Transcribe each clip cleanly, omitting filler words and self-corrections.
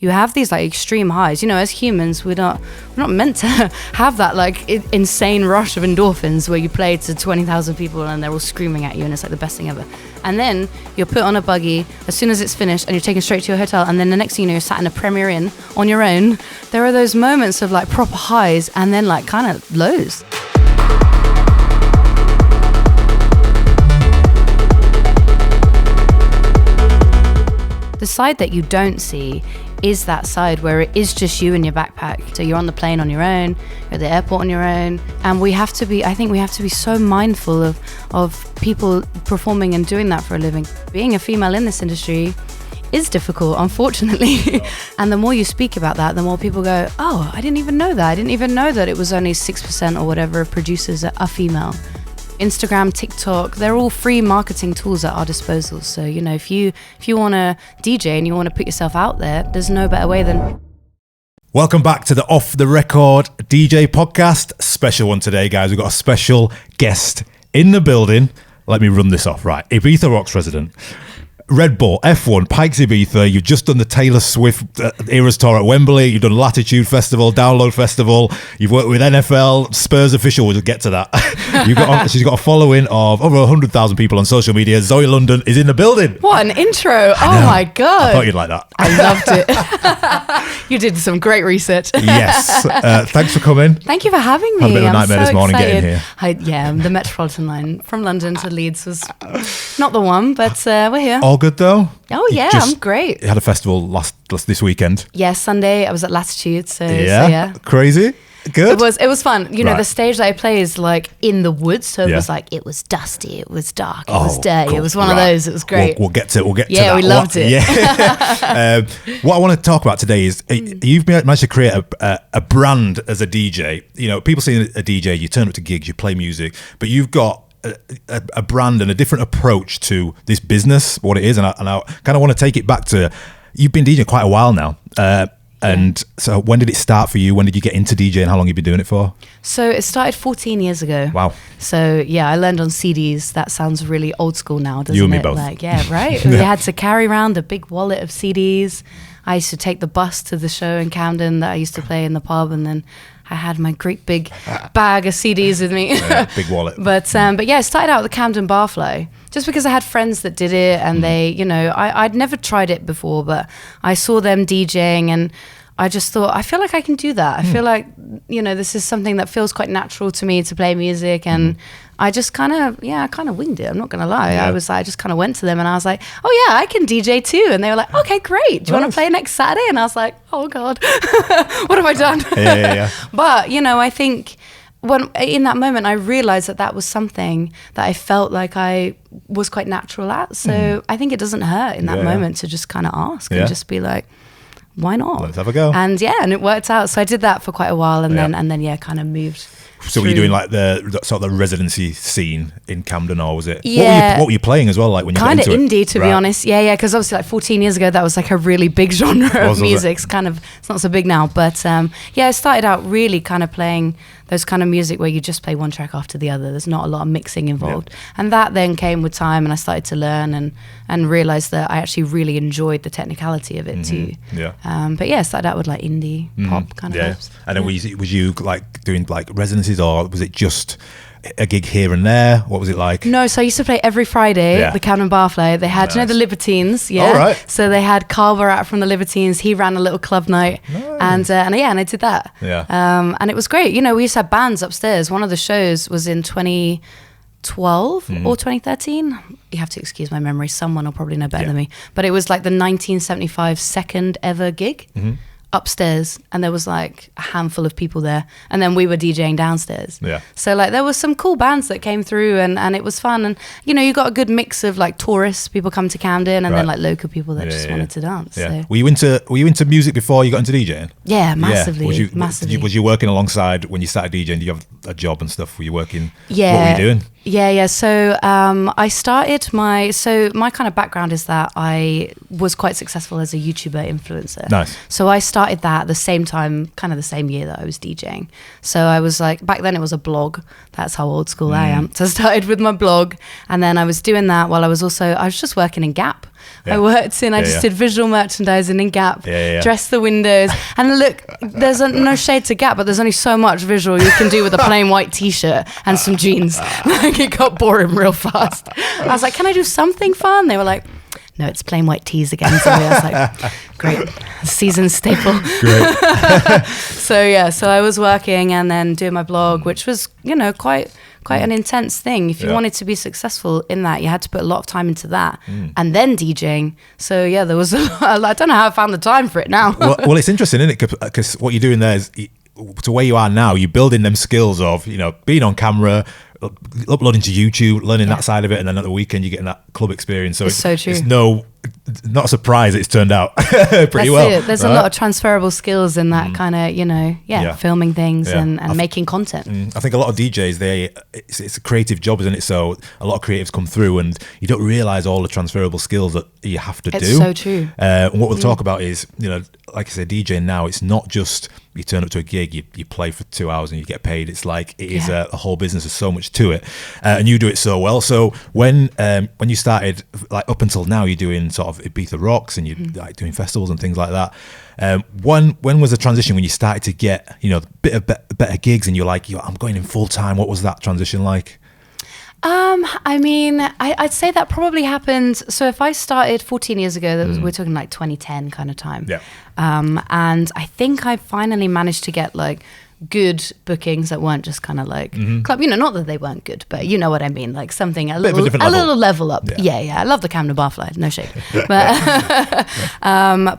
you have these like extreme highs. You know, as humans, we're not meant to have that like insane rush of endorphins where you play to 20,000 people and they're all screaming at you and it's like the best thing ever. And then you're put on a buggy as soon as it's finished and you're taken straight to your hotel, and then the next thing you know, you're sat in a Premier Inn on your own. There are those moments of like proper highs and then like kind of lows. The side that you don't see is that side where it is just you and your backpack. So you're on the plane on your own, you're at the airport on your own, and I think we have to be so mindful of people performing and doing that for a living. Being a female in this industry is difficult, unfortunately. And the more you speak about that, the more people go, oh, I didn't even know that. I didn't even know that it was only 6% or whatever of producers that are female. Instagram, TikTok, they're all free marketing tools at our disposal. So, you know, if you want to DJ and you want to put yourself out there, there's no better way than... Welcome back to the Off the Record DJ podcast. Special one today, guys. We've got a special guest in the building. Let me run this off. Right. Ibiza Rocks resident. Red Bull, F1, Pikes Ibiza. You've just done the Taylor Swift Eras Tour at Wembley. You've done Latitude Festival, Download Festival. You've worked with NFL, Spurs official. We'll get to that. She's got a following of over 100,000 people on social media. ZOE London is in the building. What an intro. Oh my God. I thought you'd like that. I loved it. You did some great research. Yes. Thanks for coming. Thank you for having me. Had a bit of a nightmare this morning excited. getting here. The Metropolitan line from London to Leeds was not the one, but we're here. All good though? Oh yeah, I'm great. You had a festival this weekend. Yeah, Sunday I was at Latitude. So yeah. Crazy. Good. It was fun. You know, the stage that I play is like in the woods, so it was like it was dusty, it was dark, it was dirty. Cool. It was one of those. It was great. We'll get to that. Yeah, we loved it. Yeah. What I want to talk about today is you've managed to create a brand as a DJ. You know, people see a DJ, you turn up to gigs, you play music, but you've got a brand and a different approach to this business, what it is, and I kind of want to take it back to, you've been DJing quite a while now, and so when did it start for you? When did you get into DJing? How long have you been doing it for? So it started 14 years ago. Wow. So yeah, I learned on CDs. That sounds really old school now, doesn't it? You and me both. Like, yeah, right? We had to carry around a big wallet of CDs. I used to take the bus to the show in Camden that I used to play in the pub, and then I had my great big bag of CDs with me. Yeah, big wallet. But yeah, I started out with the Camden Barfly just because I had friends that did it, and they, you know, I'd never tried it before, but I saw them DJing and I just thought, I feel like I can do that. I feel like, you know, this is something that feels quite natural to me to play music, and I just kind of winged it. I'm not going to lie. Yeah. I just kind of went to them and I was like, oh yeah, I can DJ too. And they were like, okay, great. Do you want to play next Saturday? And I was like, oh God, what have I done? Yeah. But, you know, I think in that moment, I realized that was something that I felt like I was quite natural at. So I think it doesn't hurt in that moment to just kind of ask and just be like, why not? Let's have a go. And it worked out. So I did that for quite a while, and then kind of moved. So were you doing like the sort of the residency scene in Camden, or was it? Yeah. What were you playing as well? Like when you kind got of into indie, to be honest. Yeah. Because obviously, like 14 years ago, that was like a really big genre of music. It's not so big now, but I started out really kind of playing those kind of music where you just play one track after the other. There's not a lot of mixing involved, and that then came with time, and I started to learn and realized that I actually really enjoyed the technicality of it too. Yeah. But I started out with like indie pop kind of vibes. And then was you like doing like residencies, or was it just a gig here and there? What was it like? No, so I used to play every Friday at the Camden Barfly. They had, you know, the Libertines, All right. So they had Carl Barat from the Libertines. He ran a little club night, and I did that. Yeah. And it was great. You know, we used to have bands upstairs. One of the shows was in 2012 or 2013. You have to excuse my memory. Someone will probably know better than me. But it was like the 1975 second ever gig. Upstairs, and there was like a handful of people there, and then we were DJing downstairs. So like there was some cool bands that came through, and it was fun, and you know, you got a good mix of like tourists, people come to Camden, and then like local people that just wanted to dance. So. Were you into music before you got into DJing? Yeah, massively. Massively. Was you working alongside when you started DJing? Did you have a job and stuff? Were you working? Yeah. What were you doing? Yeah. So I started my kind of background is that I was quite successful as a YouTuber influencer. Nice. So I started that at the same time, kind of the same year that I was DJing. So I was like, back then it was a blog. That's how old school I am. So I started with my blog, and then I was doing that while I was just working in Gap. I worked in, I just did visual merchandising in Gap, dressed the windows. And look, there's no shade to Gap, but there's only so much visual you can do with a plain white t-shirt and some jeans. Like, it got boring real fast. I was like, can I do something fun? They were like, no, it's plain white tees again. So I was like, great, season staple. Great. So I was working and then doing my blog, which was, quite an intense thing. If you wanted to be successful in that, you had to put a lot of time into that and then DJing. So there was I don't know how I found the time for it now. well, it's interesting, isn't it? Because what you're doing there is, to where you are now, you're building them skills of, being on camera, uploading to YouTube, learning that side of it, and then at the weekend you're getting that club experience. So it's so true. It's not a surprise it's turned out pretty well. There's a lot of transferable skills in that kind of, filming things and making content. I think a lot of DJs, it's a creative job, isn't it? So a lot of creatives come through and you don't realise all the transferable skills that you have to do. It's so true. And what we'll talk about is, like I said, DJing now, it's not just you turn up to a gig, you play for 2 hours and you get paid. It's like, it is a whole business. There's so much to it. And you do it so well. So when you started, like up until now, you're doing sort of Ibiza Rocks and you're like doing festivals and things like that. When was the transition when you started to get, better gigs and you're like, I'm going in full time? What was that transition like? I'd say that probably happened. So if I started 14 years ago, we're talking like 2010 kind of time. Yeah. And I think I finally managed to get like good bookings that weren't just kind of like club, not that they weren't good, but you know what I mean, like something a little level up. Yeah. I love the Camden Barfly, no shade. But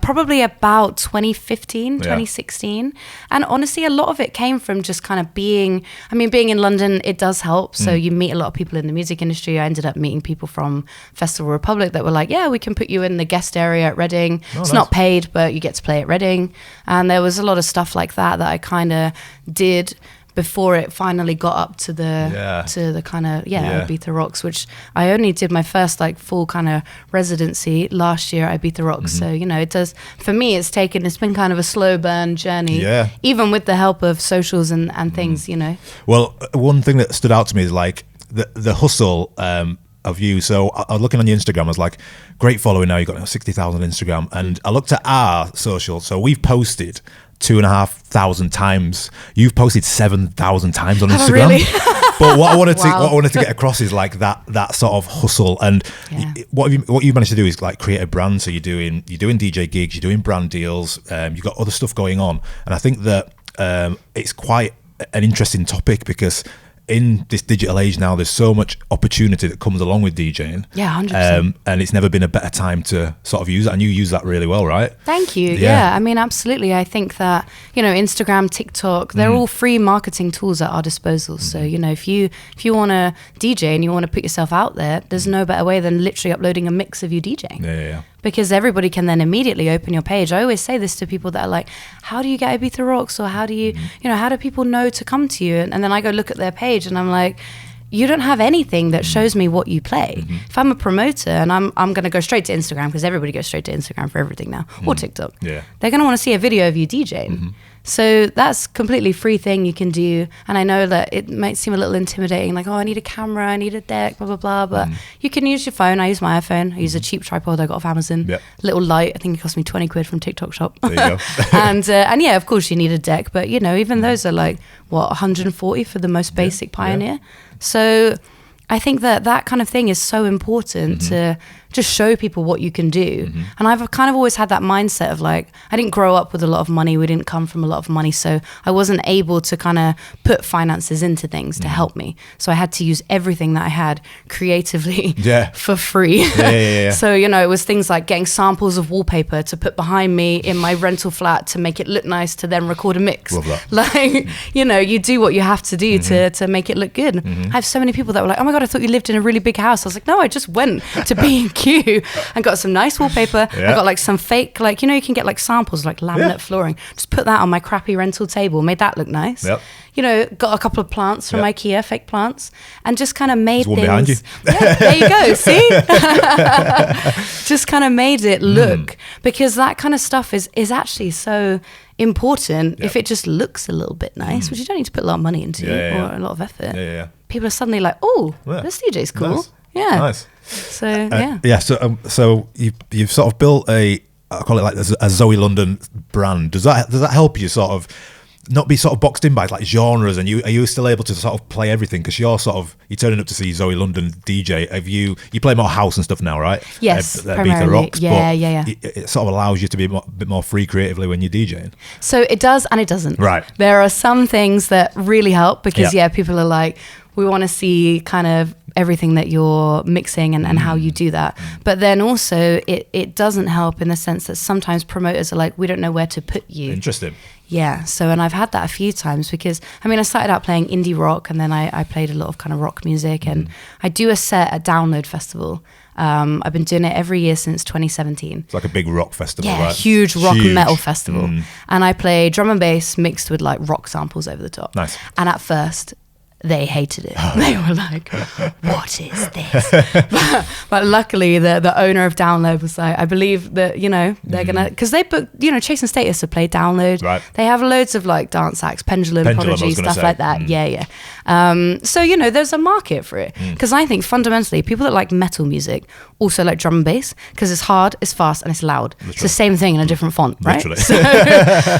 probably about 2015, 2016. And honestly, a lot of it came from just kind of being in London, it does help. So you meet a lot of people in the music industry. I ended up meeting people from Festival Republic that were like, yeah, we can put you in the guest area at Reading. It's not paid, but you get to play at Reading. And there was a lot of stuff like that I kind of did before it finally got up to the kind of Ibiza Rocks, which I only did my first like full kind of residency last year at Ibiza Rocks. So it does, for me, it's been kind of a slow burn journey, even with the help of socials and things. Well, one thing that stood out to me is like the hustle of you. So I was looking on your Instagram, I was like, great following now, you've got 60,000 on Instagram, and I looked at our social, so we've posted 2,500 times. You've posted 7,000 times on Instagram. Really? But what I wanted to get across is like that sort of hustle, and what you managed to do is like create a brand. So you're doing DJ gigs, you're doing brand deals, you've got other stuff going on, and I think that it's quite an interesting topic because in this digital age now, there's so much opportunity that comes along with DJing. Yeah, 100%. And it's never been a better time to sort of use that. And you use that really well, right? Thank you. Yeah. Absolutely. I think that, Instagram, TikTok, they're all free marketing tools at our disposal. So, if you want to DJ and you want to put yourself out there, there's no better way than literally uploading a mix of you DJing. Yeah. Because everybody can then immediately open your page. I always say this to people that are like, how do you get Ibiza Rocks? Or how do you, how do people know to come to you? And then I go look at their page and I'm like, you don't have anything that shows me what you play. If I'm a promoter and I'm going to go straight to Instagram, because everybody goes straight to Instagram for everything now, or TikTok. Yeah. They're going to want to see a video of you DJing. So that's completely free thing you can do. And I know that it might seem a little intimidating, like, oh, I need a camera, I need a deck, blah, blah, blah. But you can use your phone. I use my iPhone. I use a cheap tripod I got off Amazon. Little light. I think it cost me 20 quid from TikTok shop. There you go. and yeah, of course you need a deck. But, even those are like, 140 for the most basic Pioneer. So I think that kind of thing is so important to just show people what you can do. And I've kind of always had that mindset of like, I didn't grow up with a lot of money. We didn't come from a lot of money. So I wasn't able to kind of put finances into things to help me. So I had to use everything that I had creatively for free. So, it was things like getting samples of wallpaper to put behind me in my rental flat to make it look nice, to then record a mix. Love that. Like, you do what you have to do to make it look good. I have so many people that were like, oh my God, I thought you lived in a really big house. I was like, no, I just went to B&Q and got some nice wallpaper. I got like some fake, like, you can get like samples like laminate flooring. Just put that on my crappy rental table, made that look nice. Got a couple of plants from IKEA, fake plants, and just kind of made There's things. One behind you. There you go. See, just kind of made it look, because that kind of stuff is actually so important. If it just looks a little bit nice, which you don't need to put a lot of money into or a lot of effort. People are suddenly like, oh, this DJ's cool. Nice. Yeah. Nice. So yeah. Yeah. So you've sort of built I call it like a ZOE London brand. Does that help you sort of not be sort of boxed in by like genres, and are you still able to sort of play everything? Because you're turning up to see ZOE London DJ. You play more house and stuff now, right? Yes, Ibiza primarily. Rocks, Yeah. It sort of allows you to be a bit more free creatively when you're DJing. So it does and it doesn't. Right. There are some things that really help because people are like, we want to see kind of everything that you're mixing and how you do that. But then also it doesn't help in the sense that sometimes promoters are like, we don't know where to put you. Interesting. Yeah. So, and I've had that a few times because, I mean, I started out playing indie rock and then I played a lot of kind of rock music and I do a set at Download Festival. I've been doing it every year since 2017. It's like a big rock festival, yeah, right? huge rock and metal festival. And I play drum and bass mixed with like rock samples over the top. Nice. And at first, they hated it. They were like, what is this? but luckily, the owner of Download was like, I believe that, they're going to, because they booked, Chase and Status to play Download. Right. They have loads of like dance acts, Pendulum Prodigy, stuff like that. Yeah. So, there's a market for it. Because I think fundamentally, people that like metal music also like drum and bass because it's hard, it's fast, and it's loud. Literally. It's the same thing in a different font, right? Literally. So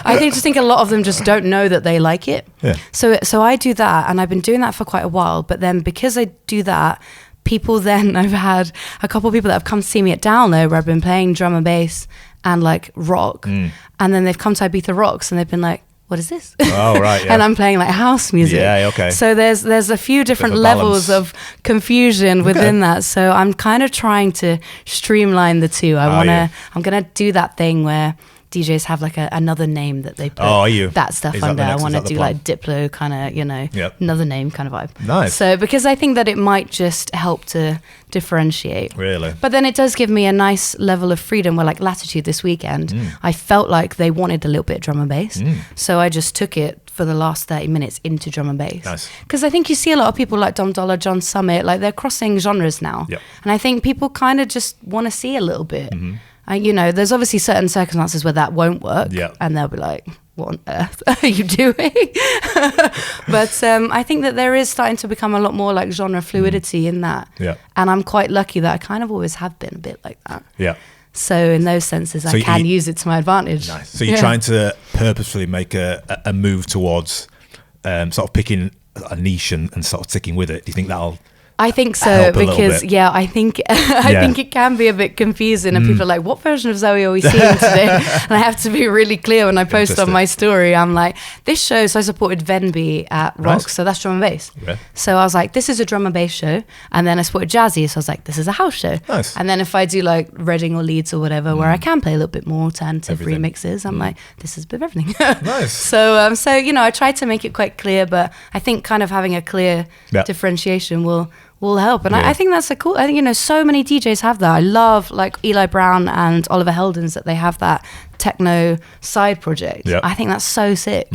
I think a lot of them just don't know that they like it. Yeah. So I do that, and I've been doing that for quite a while. But then because I do that, I've had a couple of people that have come to see me at Download where I've been playing drum and bass and like rock, and then they've come to Ibiza Rocks and they've been like, what is this? Oh, right. Yeah. And I'm playing like house music. Yeah, okay. So there's a few different levels of confusion within that. So I'm kind of trying to streamline the two. I'm going to do that thing where DJs have like another name that they put that stuff under. I want to do like Diplo kind of, another name kind of vibe. Nice. So because I think that it might just help to differentiate. Really? But then it does give me a nice level of freedom where like Latitude this weekend, I felt like they wanted a little bit of drum and bass. So I just took it for the last 30 minutes into drum and bass. Nice. Because I think you see a lot of people like Dom Dollar, John Summit, like they're crossing genres now. Yep. And I think people kind of just want to see a little bit. There's obviously certain circumstances where that won't work, and they'll be like, what on earth are you doing? But I think that there is starting to become a lot more like genre fluidity in that. Yeah. And I'm quite lucky that I kind of always have been a bit like that. Yeah. So in those senses, I can use it to my advantage. Nice. So you're trying to purposefully make a move towards sort of picking a niche and sort of sticking with it. Do you think that'll... I think so because I think it can be a bit confusing and people are like, what version of Zoe are we seeing today? And I have to be really clear when I post on my story. I'm like, this show, so I supported Venby at Rock, so that's drum and bass. Yeah. So I was like, this is a drum and bass show. And then I supported Jazzy, so I was like, this is a house show. Nice. And then if I do like Reading or Leeds or whatever, where I can play a little bit more alternative remixes, I'm like, this is a bit of everything. Nice. So I try to make it quite clear, but I think kind of having a clear differentiation will help. And I think that's I think, so many DJs have that. I love like Eli Brown and Oliver Heldens that they have that techno side project. I think that's so sick.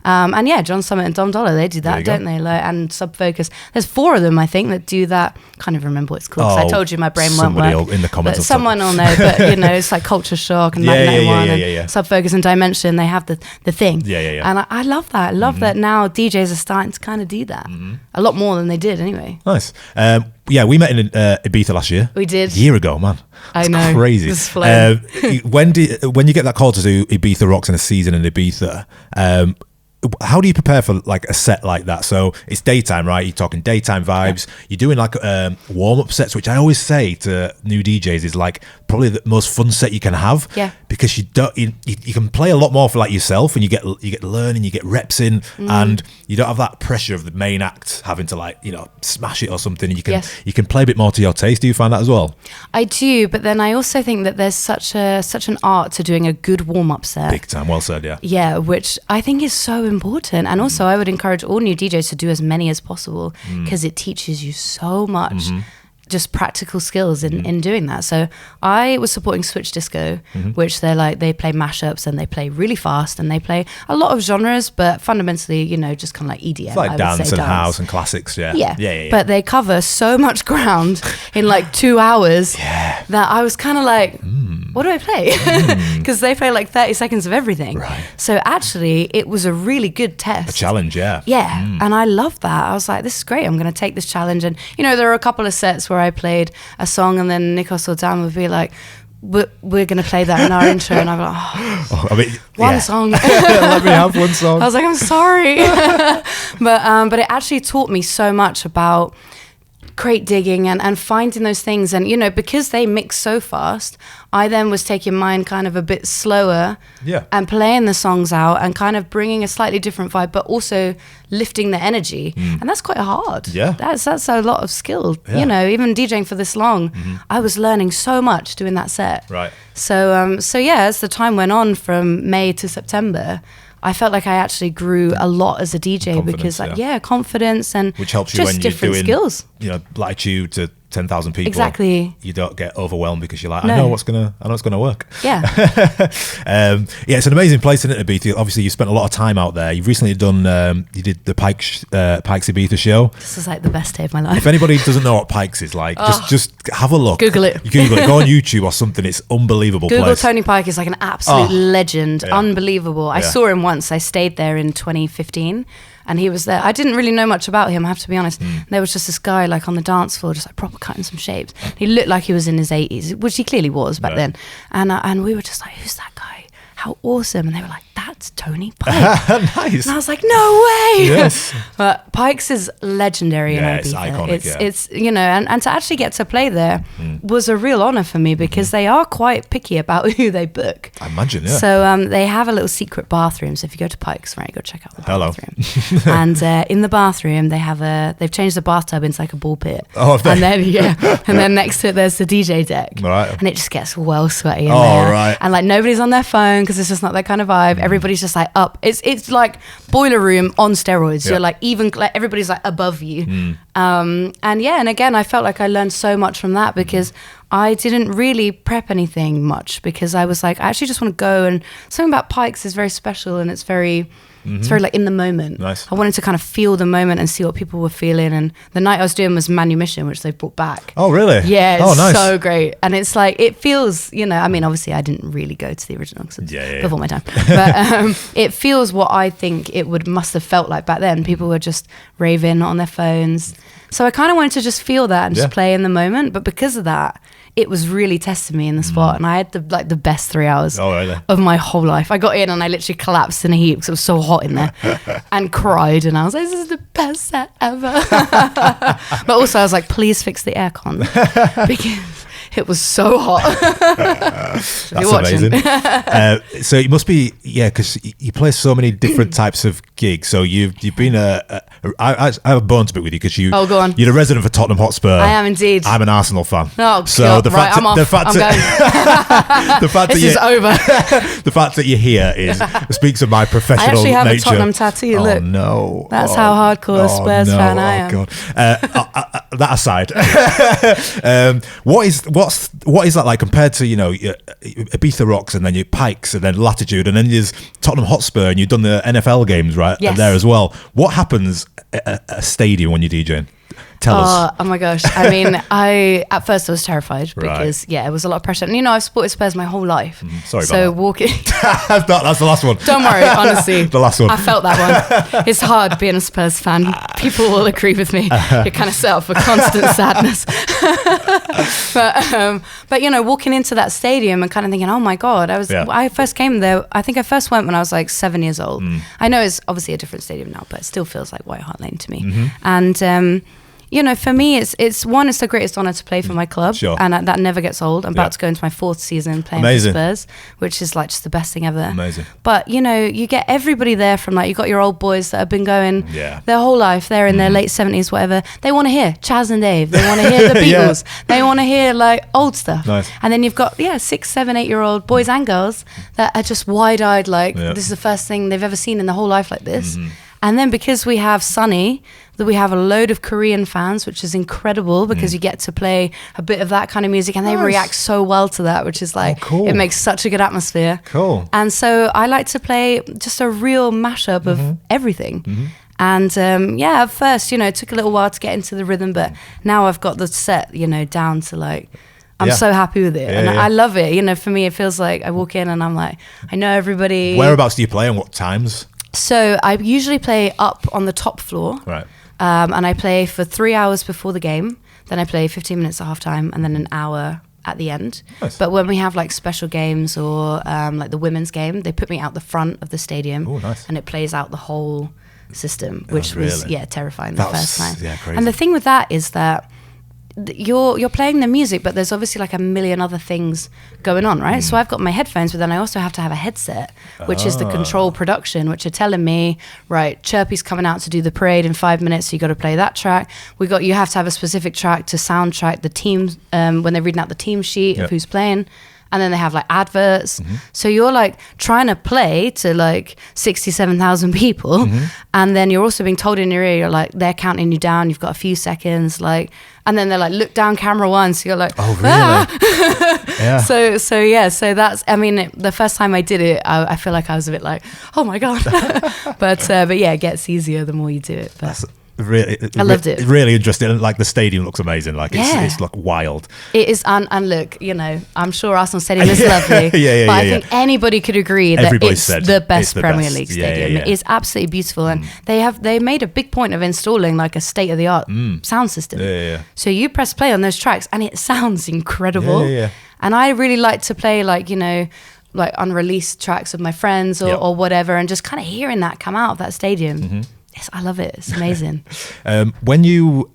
And John Summit and Dom Dollar, they do that, don't they? Like, and Subfocus. There's 4 of them, I think, that do that. Can't even remember what it's called. I told you my brain won't work. In the comments, but someone will know. But it's like Culture Shock and 1991 and Subfocus and Dimension. They have the thing. And I love that. I love that now DJs are starting to kind of do that a lot more than they did anyway. Nice. We met in Ibiza last year. We did. A year ago, man. I know. Crazy. It's flown. When you get that call to do Ibiza Rocks in a season in Ibiza, how do you prepare for like a set like that? So it's daytime, right? You're talking daytime vibes. You're doing like warm-up sets, which I always say to new DJs is like probably the most fun set you can have. Yeah. Because you can play a lot more for like yourself, and you get learning, you get reps in, and you don't have that pressure of the main act having to like smash it or something. And you can play a bit more to your taste. Do you find that as well? I do, but then I also think that there's such an art to doing a good warm-up set. Big time, well said. Yeah. Yeah, which I think is so important. And also I would encourage all new DJs to do as many as possible because it teaches you so much just practical skills in doing that. So I was supporting Switch Disco, which they play mashups and they play really fast and they play a lot of genres, but fundamentally, just kind of like EDM. It's like dance and house and classics. Yeah. But they cover so much ground in like 2 hours that I was kind of like, what do I play? Because they play like 30 seconds of everything. Right. So actually it was a really good test. A challenge, yeah. Yeah. And I love that. I was like, this is great. I'm going to take this challenge. And, there are a couple of sets where I played a song and then Nikos or Dan would be like, we're going to play that in our intro. And I'm like, one song. Let me have one song. I was like, I'm sorry. but it actually taught me so much about crate digging and finding those things. And, you know, because they mix so fast, I then was taking mine kind of a bit slower and playing the songs out and kind of bringing a slightly different vibe, but also lifting the energy. And that's quite hard. Yeah. That's a lot of skill. You know, even DJing for this long, I was learning so much doing that set. Right. So yeah, as the time went on from May to September, I felt like I actually grew a lot as a DJ because, like, confidence and which helps you just when you're different doing skills. You know, latitude to 10,000 people. Exactly. You don't get overwhelmed because you're like, I know it's gonna work. Yeah. It's an amazing place, isn't it, Ibiza? Obviously, you spent a lot of time out there. You've recently done, you did the Pikes Ibiza show. This is like the best day of my life. If anybody doesn't know what Pikes is like, just have a look. Google it. Google it. Go on YouTube or something. It's unbelievable. Google place. Tony Pike is like an absolute legend. Unbelievable. I saw him once. I stayed there in 2015. And he was there. I didn't really know much about him, I have to be honest. There was just this guy like on the dance floor, just like proper cutting some shapes. He looked like he was in his 80s, which he clearly was back then. And we were just like, who's that guy? How awesome. And they were like, that's Tony Pike. Nice. And I was like, no way. Yes. But Pikes is legendary in Ibiza. It's iconic, it's you know, and to actually get to play there was a real honor for me because they are quite picky about who they book. I imagine, yeah. So they have a little secret bathroom. So if you go to Pikes, right, go check out the bathroom. And in the bathroom, they've changed the bathtub into like a ball pit. Oh, have they? And then and then next to it there's the DJ deck. Right. And it just gets well sweaty in there. Right. And like nobody's on their phone because it's just not that kind of vibe. Everybody's just like up. It's like boiler room on steroids. You're like even like everybody's like above you. And again I felt like I learned so much from that because I didn't really prep anything much because I was like, I actually just want to go, and something about Pikes is very special and it's very like in the moment. Nice. I wanted to kind of feel the moment and see what people were feeling. And the night I was doing was Manumission, which they brought back. Oh, really? Yeah, it's nice. so great. And it's like, it feels, you know, I mean, obviously I didn't really go to the original because it's before my time. But it feels what I think it must have felt like back then. People were just raving on their phones. So I kind of wanted to just feel that and just play in the moment. But because of that, it was really testing me in the spot, and I had the best 3 hours of my whole life. I got in and I literally collapsed in a heap because it was so hot in there, and cried, and I was like, "This is the best set ever." But also, I was like, "Please fix the aircon," because it was so hot. That's amazing. So it must be, because you play so many different types of gigs. So you've been I have a bone to pick with you because go on. You're a resident for Tottenham Hotspur. I am indeed. I'm an Arsenal fan. Oh, so God, the fact I'm off. The fact I'm going. the fact this is over. The fact that you're here speaks of my professional nature. I actually have a Tottenham tattoo. Oh, look. no. That's how hardcore a Spurs fan I am. God. That aside, what is that like compared to, you know, Ibiza Rocks and then your Pikes and then Latitude and then there's Tottenham Hotspur and you've done the NFL games, right? Yes. There as well. What happens at a stadium when you're DJing? Tell us. Oh my gosh. I mean, at first I was terrified because it was a lot of pressure. And you know, I've supported Spurs my whole life. Sorry so about that. walking. That's the last one. Don't worry, honestly. The last one. I felt that one. It's hard being a Spurs fan. People will agree with me. You're kind of set up for constant sadness. But you know, walking into that stadium and kind of thinking, oh my God, I first came there, I think I first went when I was like 7 years old. I know it's obviously a different stadium now, but it still feels like White Hart Lane to me. And you know, for me, it's the greatest honor to play for my club, and that never gets old. I'm about to go into my 4th season playing for Spurs, which is like just the best thing ever. Amazing. But you know, you get everybody there from like, you got your old boys that have been going their whole life. They're in their late 70s, whatever. They want to hear Chaz and Dave. They want to hear the Beatles. They want to hear like old stuff. Nice. And then you've got 6, 7, 8-year-old boys and girls that are just wide-eyed, like this is the first thing they've ever seen in their whole life like this. And then because we have Sunny, that we have a load of Korean fans, which is incredible because you get to play a bit of that kind of music and they react so well to that, which is like, it makes such a good atmosphere. Cool. And so I like to play just a real mashup of everything. And at first, you know, it took a little while to get into the rhythm, but now I've got the set, you know, down to like, I'm so happy with it. I love it. You know, for me, it feels like I walk in and I'm like, I know everybody. Whereabouts do you play and what times? So I usually play up on the top floor. Right. And I play for 3 hours before the game. then I play 15 minutes at halftime, and then an hour at the end. Nice. But when we have like special games or like the women's game, they put me out the front of the stadium. Oh, nice. And it plays out the whole system, which was terrifying That the was- first time. yeah, crazy. And the thing with that is that you're playing the music, but there's obviously like a million other things going on, right? So I've got my headphones, but then I also have to have a headset, which is the control production, which are telling me, right, Chirpy's coming out to do the parade in 5 minutes, so you got to play that track. You have to have a specific track to soundtrack the team when they're reading out the team sheet of who's playing. And then they have like adverts. So you're like trying to play to like 67,000 people. And then you're also being told in your ear, you're like, they're counting you down. You've got a few seconds. And then they're like, look down camera one. So you're like, oh, really? Yeah. So that's, I mean, the first time I did it, I feel like I was a bit like, oh my God. but yeah, it gets easier the more you do it. But Really, I loved it. Really interesting. Like the stadium looks amazing. Like it's like wild. It is, and look, I'm sure Arsenal Stadium is lovely. But I think anybody could agree that it's the best Premier League stadium. It is absolutely beautiful, and they made a big point of installing like a state of the art sound system. So you press play on those tracks, and it sounds incredible. And I really like to play like unreleased tracks of my friends or whatever, and just kind of hearing that come out of that stadium. Yes, I love it. It's amazing. When you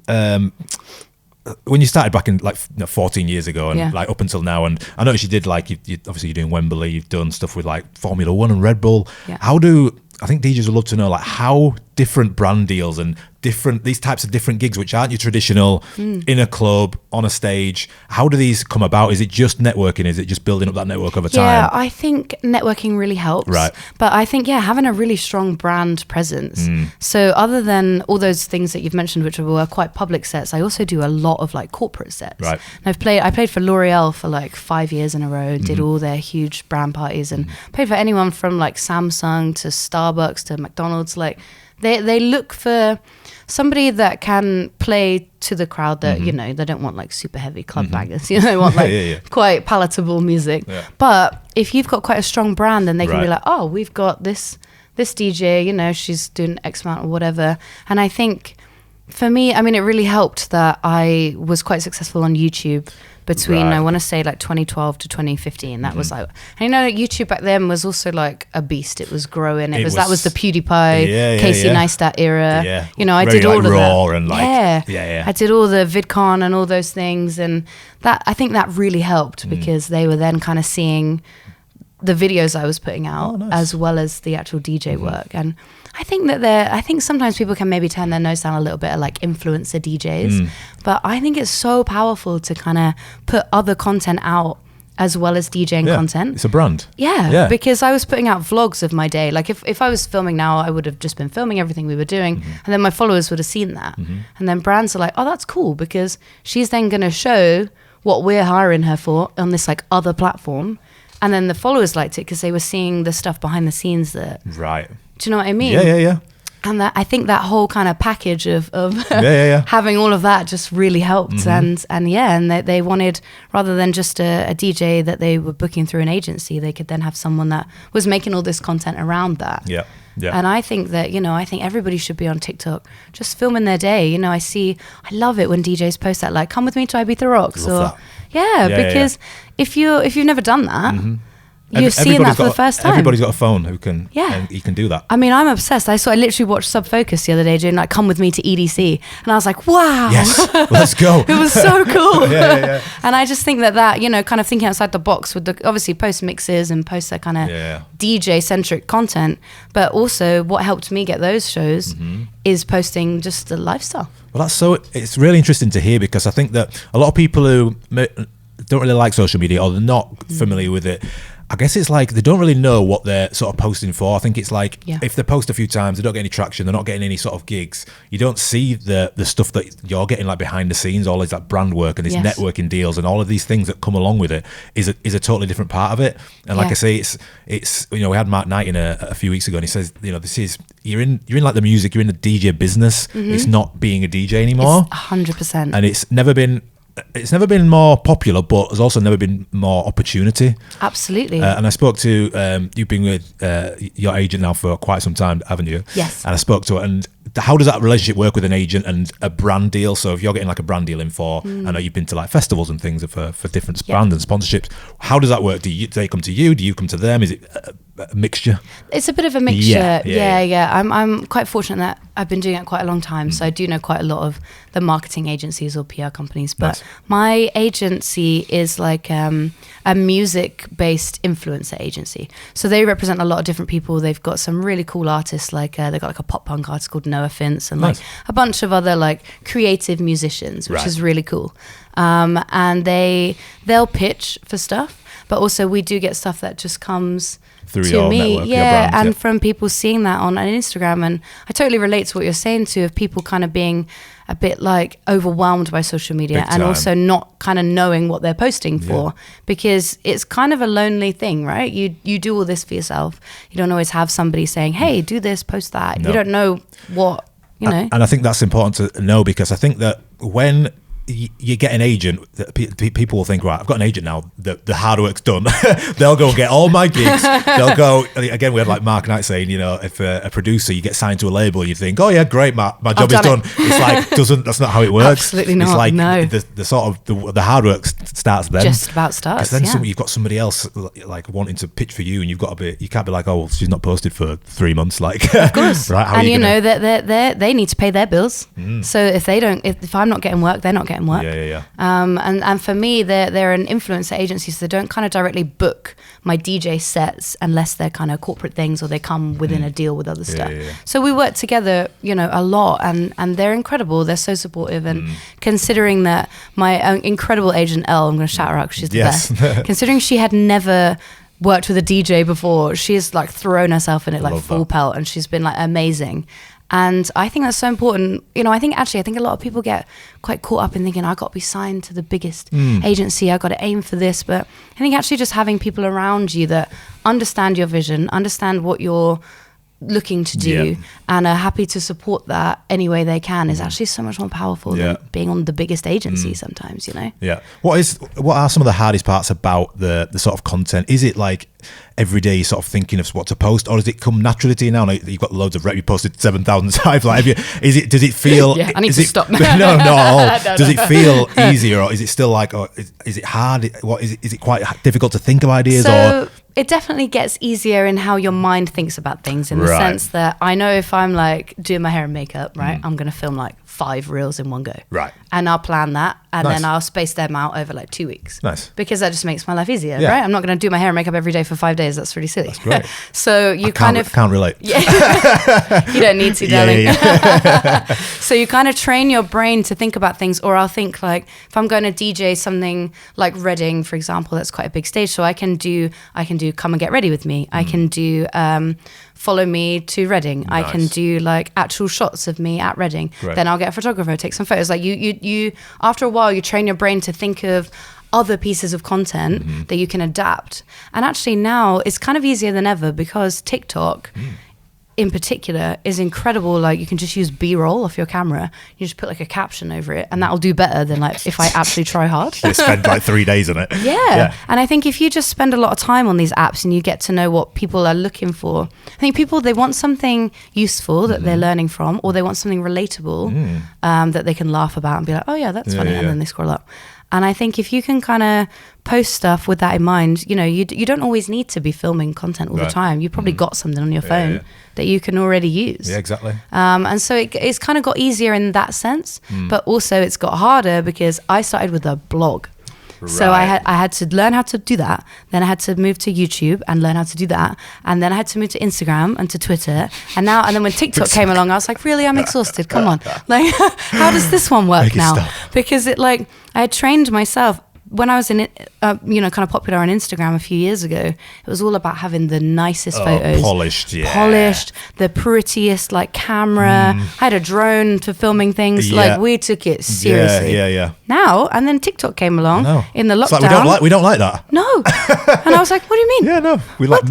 started back in 14 years ago and like up until now, and I noticed you did like you obviously you're doing Wembley, you've done stuff with like Formula One and Red Bull. I think DJs would love to know like how different brand deals and these types of different gigs, which aren't your traditional in a club on a stage, how do these come about? Is it just networking? Is it just building up that network over time? Yeah, I think networking really helps. Right. But I think having a really strong brand presence. So other than all those things that you've mentioned, which were quite public sets, I also do a lot of like corporate sets. Right. And I played for L'Oreal for like 5 years in a row, did all their huge brand parties, and played for anyone from like Samsung to Starbucks to McDonald's. Like they look for somebody that can play to the crowd that, they don't want like super heavy club bangers, they want like quite palatable music. But if you've got quite a strong brand, then they can be like, oh, we've got this DJ, she's doing X amount or whatever. And I think for me, I mean, it really helped that I was quite successful on YouTube between, I want to say like 2012 to 2015. That was like, and YouTube back then was also like a beast. It was growing. That was the PewDiePie, Casey Neistat era. I did all of Raw that. And I did all the VidCon and all those things. And I think that really helped because they were then kind of seeing the videos I was putting out as well as the actual DJ work. And I think sometimes people can maybe turn their nose down a little bit at like influencer DJs, but I think it's so powerful to kind of put other content out as well as DJing content. It's a brand. Yeah, because I was putting out vlogs of my day. Like if I was filming now, I would have just been filming everything we were doing, and then my followers would have seen that. And then brands are like, oh, that's cool, because she's then going to show what we're hiring her for on this like other platform. And then the followers liked it because they were seeing the stuff behind the scenes that... Right. Do you know what I mean? Yeah. And I think that whole kind of package of having all of that just really helped. And they wanted, rather than just a DJ that they were booking through an agency, they could then have someone that was making all this content around that. Yeah. And I think that, I think everybody should be on TikTok, just filming their day. I love it when DJs post that, like, come with me to Ibiza Rocks. Because if you've never done that, you're seeing that for the first time. Everybody's got a phone and you can do that. I mean, I'm obsessed. I literally watched Sub Focus the other day doing like, come with me to EDC. And I was like, wow. Yes, let's go. It was so cool. And I just think that, kind of thinking outside the box with obviously post mixes and post that kind of DJ centric content. But also what helped me get those shows is posting just the lifestyle. Well, it's really interesting to hear, because I think that a lot of people who don't really like social media or they're not familiar with it, I guess it's like they don't really know what they're sort of posting for. I think it's like if they post a few times, they don't get any traction, they're not getting any sort of gigs. You don't see the stuff that you're getting like behind the scenes, all this like brand work and this networking deals and all of these things that come along with it is a totally different part of it. And like I say, it's we had Mark Knight in a few weeks ago, and he says, this is you're in like the music, you're in the DJ business. It's not being a DJ anymore. 100%. And it's never been more popular, but there's also never been more opportunity. Absolutely. And I spoke to, you've been with your agent now for quite some time, haven't you? Yes. And I spoke to her, and how does that relationship work with an agent and a brand deal? So if you're getting like a brand deal in for, I know you've been to like festivals and things for different brands and sponsorships. How does that work? Do they come to you? Do you come to them? Is it a mixture? It's a bit of a mixture. Yeah. I'm quite fortunate that I've been doing it quite a long time. So I do know quite a lot of the marketing agencies or PR companies. But my agency is like a music-based influencer agency. So they represent a lot of different people. They've got some really cool artists, like they've got like a pop punk artist called No Offense, and like a bunch of other like creative musicians, which is really cool. And they'll pitch for stuff, but also we do get stuff that just comes through to your me, network, your brands, and from people seeing that on Instagram. And I totally relate to what you're saying too, of people kind of being a bit like overwhelmed by social media and also not kind of knowing what they're posting for, because it's kind of a lonely thing, right? You do all this for yourself. You don't always have somebody saying, hey, do this, post that. You don't know what, you know. And I think that's important to know, because I think that when you get an agent, people will think, right, I've got an agent now, the hard work's done. They'll go and get all my gigs. They'll go, again, we had like Mark Knight saying, you know, if a producer, you get signed to a label, you think, oh yeah, great, my job is done. It's like, that's not how it works. Absolutely not. It's like no. the sort of the hard work starts then. Just about starts. Because then you've got somebody else like wanting to pitch for you, and you can't be like, oh, well, she's not posted for 3 months, like. Of course. Right? How and you know that they need to pay their bills. So if I'm not getting work, they're not getting work. Yeah. And for me, they're an influencer agency, so they don't kind of directly book my DJ sets unless they're kind of corporate things or they come within a deal with other stuff. So we work together, you know, a lot, and they're incredible. They're so supportive, and considering that my incredible agent Elle, I'm going to shout her out because she's the best. Considering she had never worked with a DJ before, she's like thrown herself in it like full pelt, and she's been like amazing. And I think that's so important. You know, I think a lot of people get quite caught up in thinking, I got to be signed to the biggest agency, I got to aim for this. But I think actually just having people around you that understand your vision, understand what you're looking to do, and are happy to support that any way they can is actually so much more powerful than being on the biggest agency sometimes, you know? Yeah. What are some of the hardest parts about the sort of content? Is it like every day you're sort of thinking of what to post, or does it come naturally to you now? Like you've got loads of you posted 7,000 times. Like, does it feel? I need to stop. No. Does it feel easier, or is it still like, or is it hard? Is it quite difficult to think of ideas? So it definitely gets easier in how your mind thinks about things, in the sense that I know if I'm like doing my hair and makeup, right, I'm going to film like 5 reels in one go. Right. And I'll plan that, and then I'll space them out over like 2 weeks. Nice. Because that just makes my life easier, right? I'm not going to do my hair and makeup every day for 5 days. That's really silly. That's great. So you can't relate. Yeah. You don't need to, darling. So you kind of train your brain to think about things, or I'll think like, if I'm going to DJ something like Reading, for example, that's quite a big stage. So I can do Come and Get Ready with Me. I can do Follow Me to Reading. Nice. I can do like actual shots of me at Reading. Great. Then I'll get a photographer, take some photos. Like you after a while, you train your brain to think of other pieces of content that you can adapt. And actually now it's kind of easier than ever, because TikTok in particular is incredible. Like you can just use B-roll off your camera. You just put like a caption over it, and that'll do better than like if I actually try hard. You spend like 3 days on it. Yeah. And I think if you just spend a lot of time on these apps and you get to know what people are looking for, I think people, they want something useful that they're learning from, or they want something relatable that they can laugh about and be like, oh yeah, that's funny. And then they scroll up. And I think if you can kind of post stuff with that in mind, you know, you don't always need to be filming content all the time. You probably got something on your phone that you can already use. Yeah, exactly. And so it's kind of got easier in that sense, but also it's got harder because I started with a blog. Right. So I had to learn how to do that. Then I had to move to YouTube and learn how to do that. And then I had to move to Instagram and to Twitter. And then when TikTok came along, I was like, really, I'm exhausted. Come on. Like, how does this one work now? Because I had trained myself. When I was in it, kind of popular on Instagram a few years ago, it was all about having the nicest photos. Polished, the prettiest, like, camera. I had a drone for filming things. Yeah. Like, we took it seriously. Yeah. Now, and then TikTok came along in the lockdown. It's like we don't like that. No. And I was like, what do you mean? Yeah, no. We like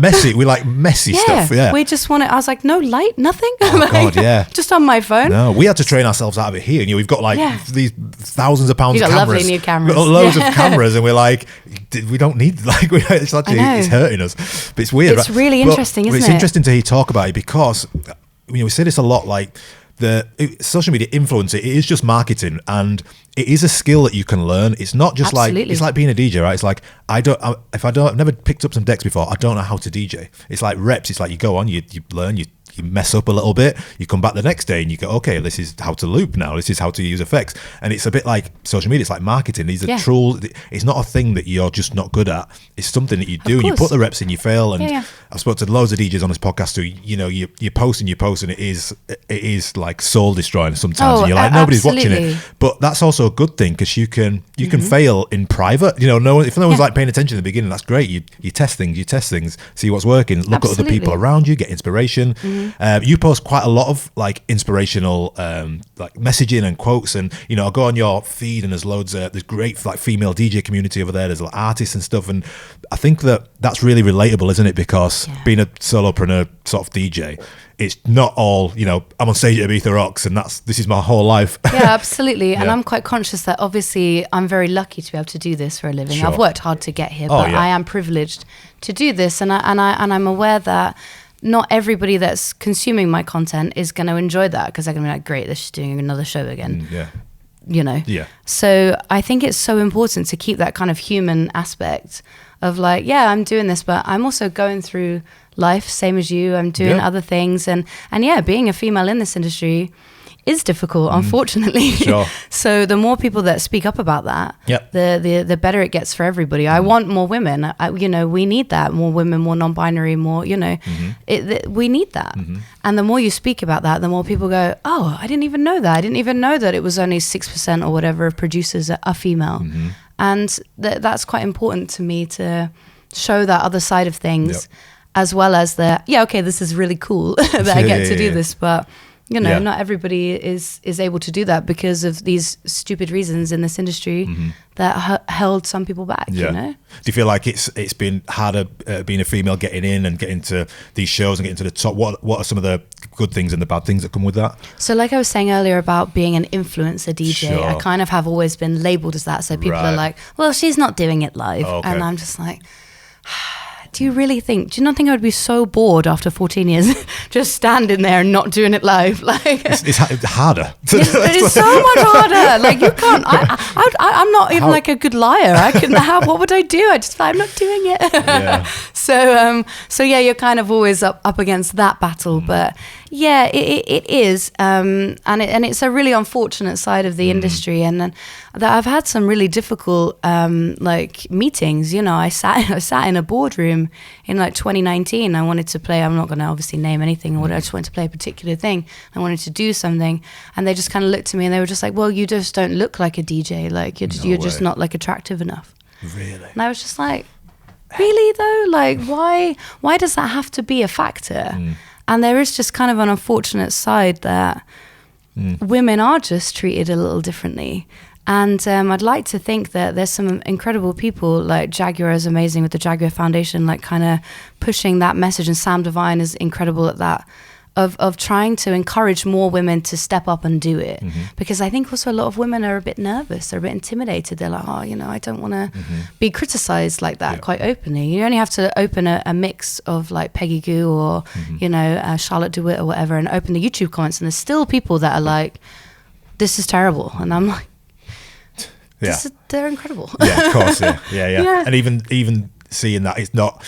messy stuff. Yeah. We just want it. I was like, no light, nothing. Oh, God, yeah. Just on my phone. No, we had to train ourselves out of it here. And we've got these thousands of pounds of cameras. Lovely new cameras. We've got loads of cameras, and we're like, we don't need, it's hurting us. But it's weird. It's really interesting, isn't it? It's interesting to hear you talk about it, because we say this a lot, like, social media influencer, it is just marketing, and it is a skill that you can learn. It's not just Absolutely. it's like being a DJ, right? It's like I've never picked up some decks before, I don't know how to DJ. It's like reps. It's like you go on, you learn, you mess up a little bit, you come back the next day and you go, okay, this is how to loop now, this is how to use effects. And it's a bit like social media, it's like marketing. These are tools. It's not a thing that you're just not good at. It's something that you do, and you put the reps in, you fail. And I've spoken to loads of DJs on this podcast who, you post and it is like soul destroying sometimes. And you're like, nobody's watching it. But that's also a good thing, because you can fail in private. If no one's like paying attention at the beginning, that's great. You test things, see what's working, look at other people around you, get inspiration. You post quite a lot of like inspirational like messaging and quotes, and I'll go on your feed and there's loads there's great like female DJ community over there, there's like artists and stuff, and I think that's really relatable, isn't it? Because being a solopreneur sort of DJ, it's not all, I'm on stage at Ibiza Rocks and this is my whole life. Yeah, absolutely. And I'm quite conscious that obviously I'm very lucky to be able to do this for a living. I've worked hard to get here, but I am privileged to do this, and I'm aware that not everybody that's consuming my content is going to enjoy that, because they're going to be like, great, this is doing another show again. So I think it's so important to keep that kind of human aspect of like, I'm doing this, but I'm also going through life, same as you. I'm doing other things, and being a female in this industry is difficult, unfortunately. So the more people that speak up about that, the better it gets for everybody. I want more women. We need that. More women, more non-binary, more, we need that. And the more you speak about that, the more people go, oh, I didn't even know that. I didn't even know that it was only 6% or whatever of producers are female. And that's quite important to me, to show that other side of things, as well as this is really cool that I get to do this, but not everybody is able to do that because of these stupid reasons in this industry that held some people back. Do you feel like it's been harder being a female, getting in and getting to these shows and getting to the top? What are some of the good things and the bad things that come with that? So like I was saying earlier about being an influencer DJ, I kind of have always been labeled as that. So people are like, well, she's not doing it live. And I'm just like, do you not think I would be so bored after 14 years just standing there and not doing it live? Like it's harder. It's so much harder. Like you can't. I'm not even like a good liar. What would I do? I'm not doing it. So you're kind of always up against that battle. But it is, and it's a really unfortunate side of the industry, and that I've had some really difficult like meetings. I sat in a boardroom in like 2019. I wanted to play. I'm not going to obviously name anything or whatever. I just wanted to play a particular thing. I wanted to do something, and they just kind of looked at me and they were just like, "Well, you just don't look like a DJ. Like you're just not like attractive enough." Really? And I was just like, really though? Like why does that have to be a factor? And there is just kind of an unfortunate side that women are just treated a little differently. And I'd like to think that there's some incredible people, like Jaguar is amazing with the Jaguar Foundation, like kind of pushing that message. And Sam Devine is incredible at that, of trying to encourage more women to step up and do it. Because I think also a lot of women are a bit nervous, they're a bit intimidated. They're like, I don't want to be criticized like that quite openly. You only have to open a mix of like Peggy Goo or, Charlotte DeWitt or whatever, and open the YouTube comments, and there's still people that are like, this is terrible. And I'm like, they're incredible. Yeah, of course. Yeah. And even seeing that,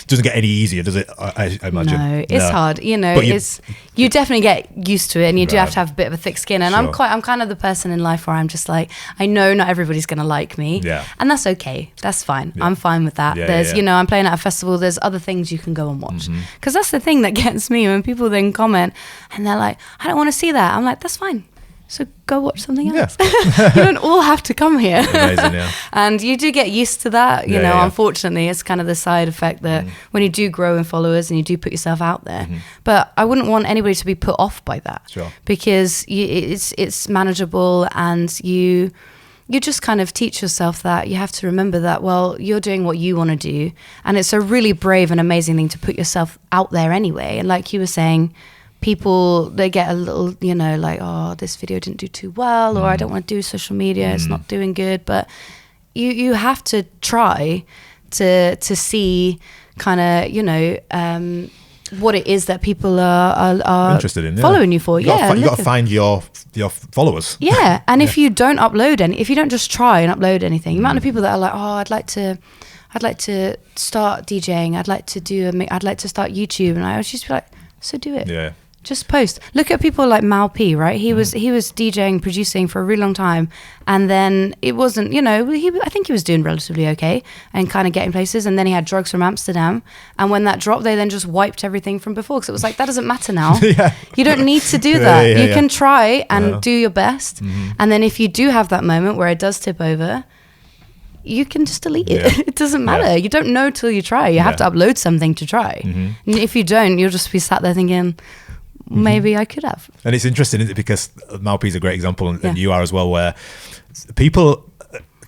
doesn't get any easier, does it? I imagine. No, it's hard. You definitely get used to it, and you do have to have a bit of a thick skin. And I'm kind of the person in life where I'm just like, I know not everybody's going to like me, and that's okay. That's fine. I'm fine with that. There's, I'm playing at a festival. There's other things you can go and watch, because that's the thing that gets me when people then comment and they're like, I don't want to see that. I'm like, that's fine. So go watch something else. You don't all have to come here. Amazing, And you do get used to that. You know, unfortunately, it's kind of the side effect that when you do grow in followers and you do put yourself out there. But I wouldn't want anybody to be put off by that. Because it's manageable, and you just kind of teach yourself that you have to remember that, well, you're doing what you want to do. And it's a really brave and amazing thing to put yourself out there anyway. And like you were saying, people, they get a little, like, oh, this video didn't do too well, or I don't want to do social media, it's not doing good. But you have to try to see kind of, what it is that people are interested in, following you for. You got to find your followers. Yeah, and if you don't upload if you don't just try and upload anything, the amount of people that are like, oh, I'd like to start DJing, I'd like to start YouTube, and I always just be like, so do it. Yeah. Just post. Look at people like Mal P, right? He was DJing, producing for a really long time, and then it wasn't, I think he was doing relatively okay and kind of getting places, and then he had Drugs from Amsterdam, and when that dropped, they then just wiped everything from before, because it was like, that doesn't matter now. Yeah. You don't need to do that. You can try and do your best, and then if you do have that moment where it does tip over, you can just delete it. Yeah. It doesn't matter. You don't know till you try. You have to upload something to try. And if you don't, you'll just be sat there thinking, maybe I could have. And it's interesting, isn't it? Because Malpi is a great example, and you are as well, where people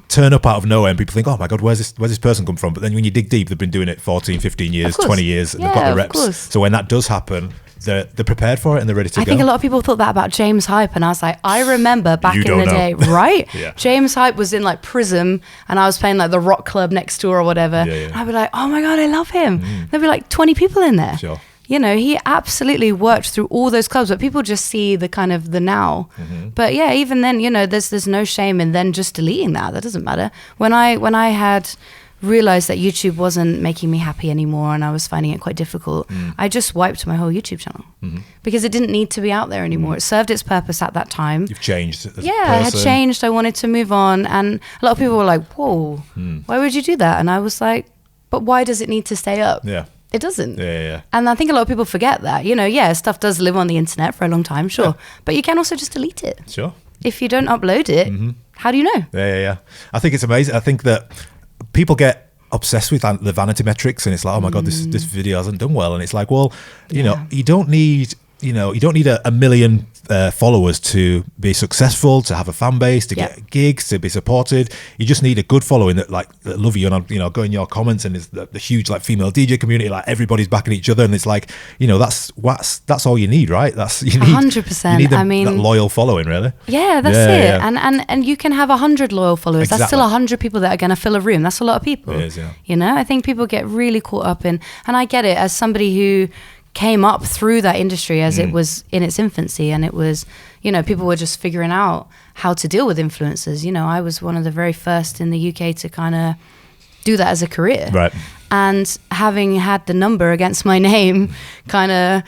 turn up out of nowhere and people think, oh my God, where's this person come from? But then when you dig deep, they've been doing it 14, 15 years, 20 years, and they've got the reps. So when that does happen, they're prepared for it and they're ready to go. I think a lot of people thought that about James Hype, and I was like, I remember back in the day, right? James Hype was in like Prism, and I was playing like the rock club next door or whatever. I'd be like, oh my God, I love him. There'd be like 20 people in there. Sure. He absolutely worked through all those clubs, but people just see the kind of the now. But yeah, even then, there's no shame in then just deleting that. That doesn't matter. When I had realized that YouTube wasn't making me happy anymore and I was finding it quite difficult, I just wiped my whole YouTube channel because it didn't need to be out there anymore. It served its purpose at that time. You've changed as a person. I had changed. I wanted to move on, and a lot of people were like, whoa, why would you do that? And I was like, but why does it need to stay up? Yeah. It doesn't. Yeah. And I think a lot of people forget that. Stuff does live on the internet for a long time, sure. But you can also just delete it. Sure. If you don't upload it, how do you know? Yeah. I think it's amazing. I think that people get obsessed with the vanity metrics, and it's like, oh my God, this video hasn't done well. And it's like, well, you don't need a million followers to be successful, to have a fan base, to get gigs, to be supported. You just need a good following that love you, and go in your comments, and it's the huge like female DJ community, like everybody's backing each other, and it's like, that's all you need, right? That's you need 100%. You need that loyal following, really. Yeah, that's it. Yeah. And you can have 100 loyal followers. Exactly. That's still 100 people that are going to fill a room. That's a lot of people. It is, yeah. I think people get really caught up in, and I get it as somebody who came up through that industry as it was in its infancy, and it was, people were just figuring out how to deal with influencers. I was one of the very first in the UK to kind of do that as a career. Right. And having had the number against my name kind of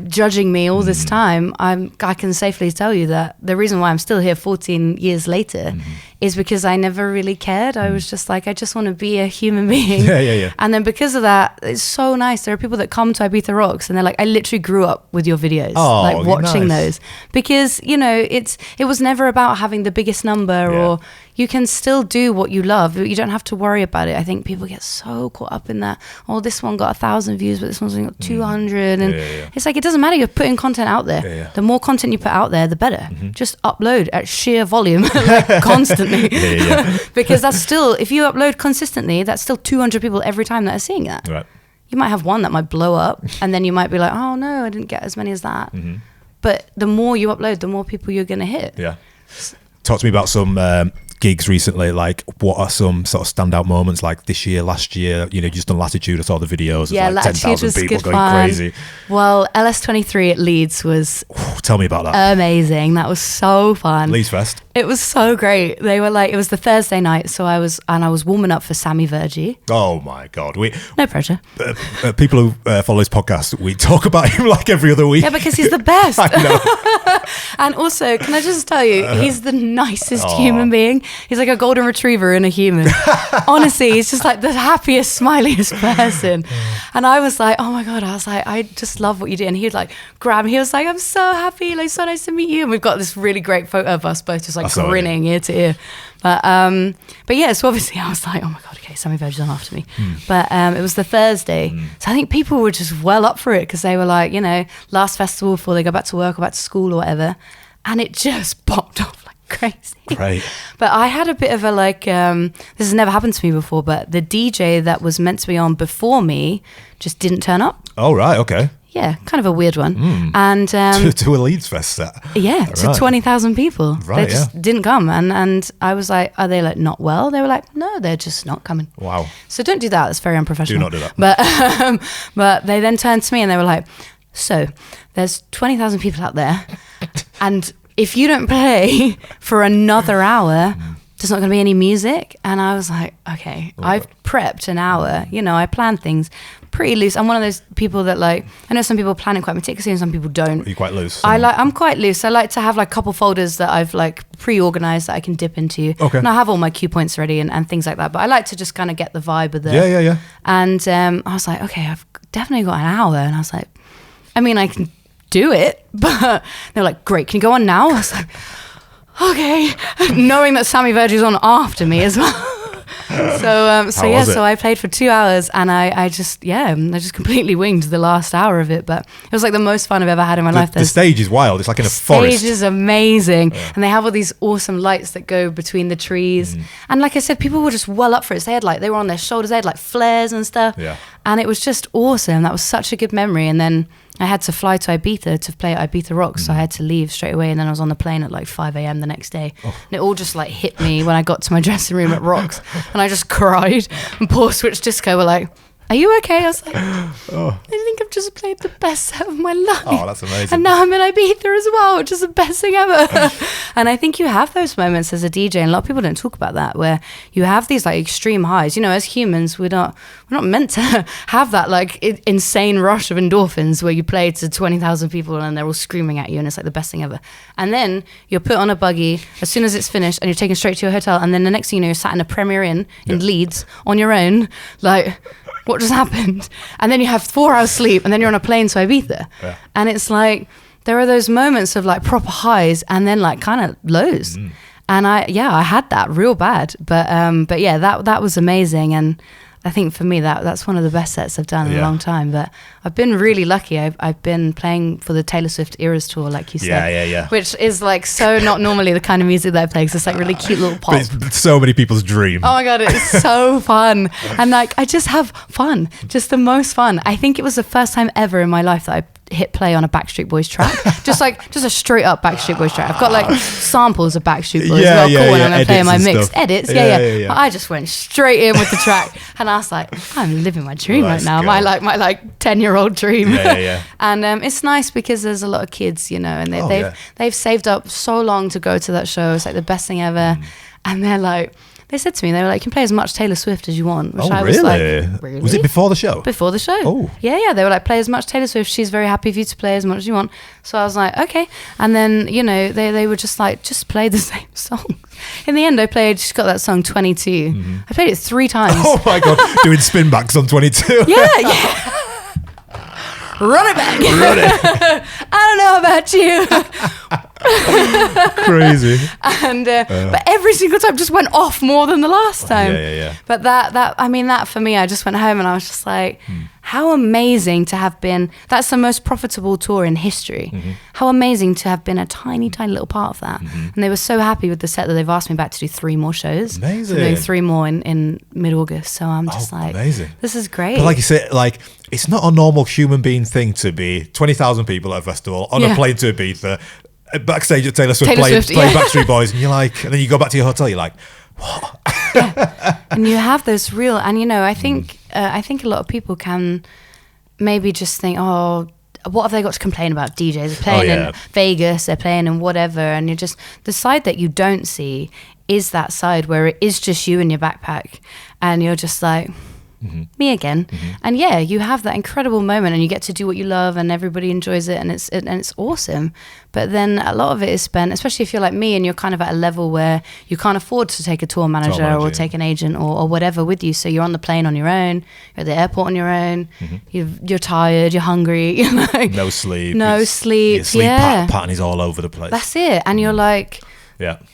judging me all this time, I can safely tell you that the reason why I'm still here 14 years later is because I never really cared. I was just like, I just want to be a human being. Yeah. And then because of that, it's so nice. There are people that come to Ibiza Rocks and they're like, I literally grew up with your videos, watching those. Because, it was never about having the biggest number or you can still do what you love. You don't have to worry about it. I think people get so caught up in that. Oh, this one got 1,000 views, but this one's only got 200. And it's like, it doesn't matter. You're putting content out there. Yeah. The more content you put out there, the better. Just upload at sheer volume, constantly. Because that's still, if you upload consistently, that's still 200 people every time that are seeing that. Right. You might have one that might blow up, and then you might be like, oh no, I didn't get as many as that. But the more you upload, the more people you're going to hit. Yeah. Talk to me about some gigs recently. Like, what are some sort of standout moments? Like this year, last year, just done Latitude. I saw the videos. Yeah, like Latitude 10,000 was people good going fun. crazy. Well, LS23 at Leeds was tell me about that. Amazing. That was so fun. Leeds Fest. It was so great. They were like, it was the Thursday night, so I was warming up for Sammy Virgie. Oh my God. No pressure. People who follow this podcast, we talk about him like every other week. Yeah, because he's the best. I know. And also, can I just tell you, he's the nicest human being. He's like a golden retriever in a human. Honestly, he's just like the happiest, smiliest person. And I was like, oh my God, I just love what you do. And he'd like grab me. He was like, I'm so happy, like so nice to meet you. And we've got this really great photo of us both just like grinning ear to ear. But yeah, so obviously I was like, oh my God, okay, Sammy Virgie's on after me. But it was the Thursday. So I think people were just well up for it because they were like, last festival before they go back to work or back to school or whatever. And it just popped off like crazy. Great. But I had a bit of a this has never happened to me before, but the DJ that was meant to be on before me just didn't turn up. Oh, right, okay. kind of a weird one. And to a Leeds Fest set. Yeah, to 20,000 people. Right, they just didn't come. And I was like, are they like not well? They were like, no, they're just not coming. Wow. So don't do that. It's very unprofessional. Do not do that. But they then turned to me and they were like, so there's 20,000 people out there. And if you don't play for another hour, there's not going to be any music. And I was like, okay, I've prepped an hour. You know, I plan things pretty loose. I'm one of those people that like, I know some people plan it quite meticulously and some people don't. You're quite loose. I'm quite loose. I like to have like a couple folders that I've like pre-organized that I can dip into. Okay. And I have all my cue points ready and things like that. But I like to just kind of get the vibe of the. Yeah. And I was like, okay, I've definitely got an hour. And I was like, I mean, I can do it. But they were like, great, can you go on now? I was like, okay. Knowing that Sammy Vergie's on after me as well. So I played for 2 hours and I just completely winged the last hour of it, but it was like the most fun I've ever had in my life. The stage is wild. It's like in a forest. The stage is amazing. Yeah. And they have all these awesome lights that go between the trees. And like I said, people were just well up for it. So they were on their shoulders, they had like flares and stuff. Yeah. And it was just awesome. That was such a good memory. And then I had to fly to Ibiza to play at Ibiza Rocks, so I had to leave straight away, and then I was on the plane at like 5 a.m. the next day. And it all just like hit me when I got to my dressing room at Rocks, and I just cried. And Poor Switch Disco were like, are you okay? I was like, I think I've just played the best set of my life. Oh, that's amazing. And now I'm in Ibiza as well, which is the best thing ever. And I think you have those moments as a DJ, and a lot of people don't talk about that, where you have these like extreme highs. You know, as humans, we're not meant to have that like insane rush of endorphins where you play to 20,000 people and they're all screaming at you and it's like the best thing ever. And then you're put on a buggy as soon as it's finished and you're taken straight to your hotel, and then the next thing you know, you're sat in a Premier Inn in Leeds on your own, like, what just happened? And then you have 4 hours sleep and then you're on a plane to Ibiza. Yeah. And it's like, there are those moments of like proper highs and then like kind of lows. And I had that real bad. But yeah, that was amazing. And I think for me, that's one of the best sets I've done in a long time. But I've been really lucky. I've been playing for the Taylor Swift Eras tour, like you said. Yeah. Which is like so not normally the kind of music that I play, because it's like really cute little pop. But it's so many people's dream. Oh my God, it's so fun. And like, I just have fun, just the most fun. I think it was the first time ever in my life that I hit play on a Backstreet Boys track, just a straight up Backstreet Boys track. I've got like samples of Backstreet Boys when I'm gonna play in my mix edits. Yeah. But I just went straight in with the track, and I was like, I'm living my dream right now. My 10-year-old dream. Yeah. And it's nice because there's a lot of kids, you know, and they've saved up so long to go to that show. It's like the best thing ever. And they're like, they said to me, they were like, you can play as much Taylor Swift as you want. Which I was like, really? Was it before the show? Before the show. Oh. Yeah. They were like, play as much Taylor Swift. She's very happy for you to play as much as you want. So I was like, okay. And then, you know, they were just like, just play the same song. In the end, she's got that song 22. I played it 3 times. Oh my God, doing spin backs on 22. Yeah. Run it back. Run it. I don't know about you. Crazy. And but every single time just went off more than the last time. Yeah. But that for me, I just went home and I was just like, how amazing to have been. That's the most profitable tour in history. How amazing to have been a tiny little part of that. And they were so happy with the set that they've asked me back to do 3 more shows. Amazing. So I'm doing 3 more in mid-August. So I'm just like, amazing. This is great. But like you said, like, it's not a normal human being thing to be 20,000 people at a festival on a plane to Ibiza, backstage at Taylor Swift playing Backstreet Boys, and you're like, and then you go back to your hotel, you're like, what? And you have this real, and you know, I think a lot of people can maybe just think, oh, what have they got to complain about? DJs are playing in Vegas, they're playing in whatever, and you're just, the side that you don't see is that side where it is just you and your backpack, and you're just like, me again. And yeah, you have that incredible moment and you get to do what you love and everybody enjoys it and it's awesome. But then a lot of it is spent, especially if you're like me and you're kind of at a level where you can't afford to take a tour manager or take an agent or whatever with you. So you're on the plane on your own, you're at the airport on your own, you're tired, you're hungry, you're like, no sleep. Your sleep pattern is all over the place. That's it. And you're like,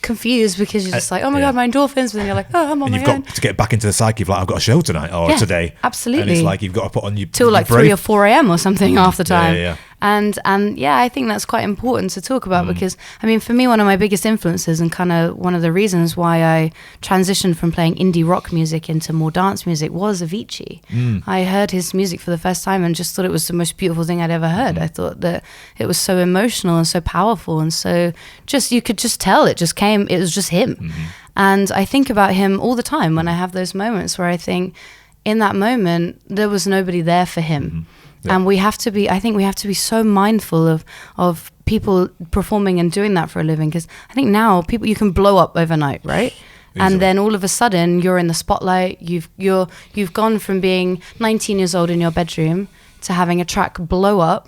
confused because you're just like, oh my God, my endorphins, but then you're like, oh, I'm on my own. And you've got to get back into the psyche of like, I've got a show tonight or today. Absolutely. And it's like you've got to put on your till like 3 or 4 a.m. or something half the time. And yeah, I think that's quite important to talk about because, I mean, for me, one of my biggest influences and kind of one of the reasons why I transitioned from playing indie rock music into more dance music was Avicii. I heard his music for the first time and just thought it was the most beautiful thing I'd ever heard. I thought that it was so emotional and so powerful and so just, you could just tell it just came, it was just him. And I think about him all the time when I have those moments where I think in that moment, there was nobody there for him. Yeah. And I think we have to be so mindful of people performing and doing that for a living, because I think now you can blow up overnight, right? And then all of a sudden you're in the spotlight. You've gone from being 19 years old in your bedroom to having a track blow up,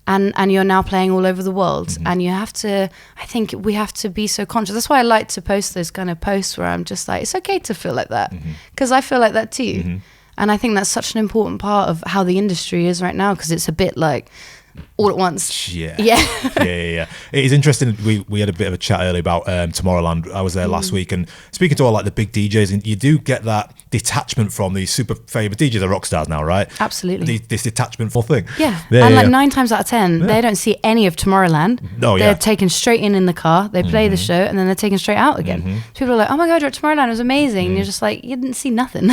and you're now playing all over the world. And I think we have to be so conscious. That's why I like to post those kind of posts where I'm just like, it's okay to feel like that, because I feel like that too. And I think that's such an important part of how the industry is right now, because it's a bit like all at once. Yeah. It is interesting. We had a bit of a chat earlier about Tomorrowland. I was there last week, and speaking to all like the big DJs, and you do get that detachment from these super famous DJs, are rock stars now, right? Absolutely. This detachment full thing. Yeah. And like 9 times out of 10, they don't see any of Tomorrowland. They're taken straight in the car. They play the show, and then they're taken straight out again. People are like, "Oh my God, you're at Tomorrowland. It was amazing." And you're just like, you didn't see nothing.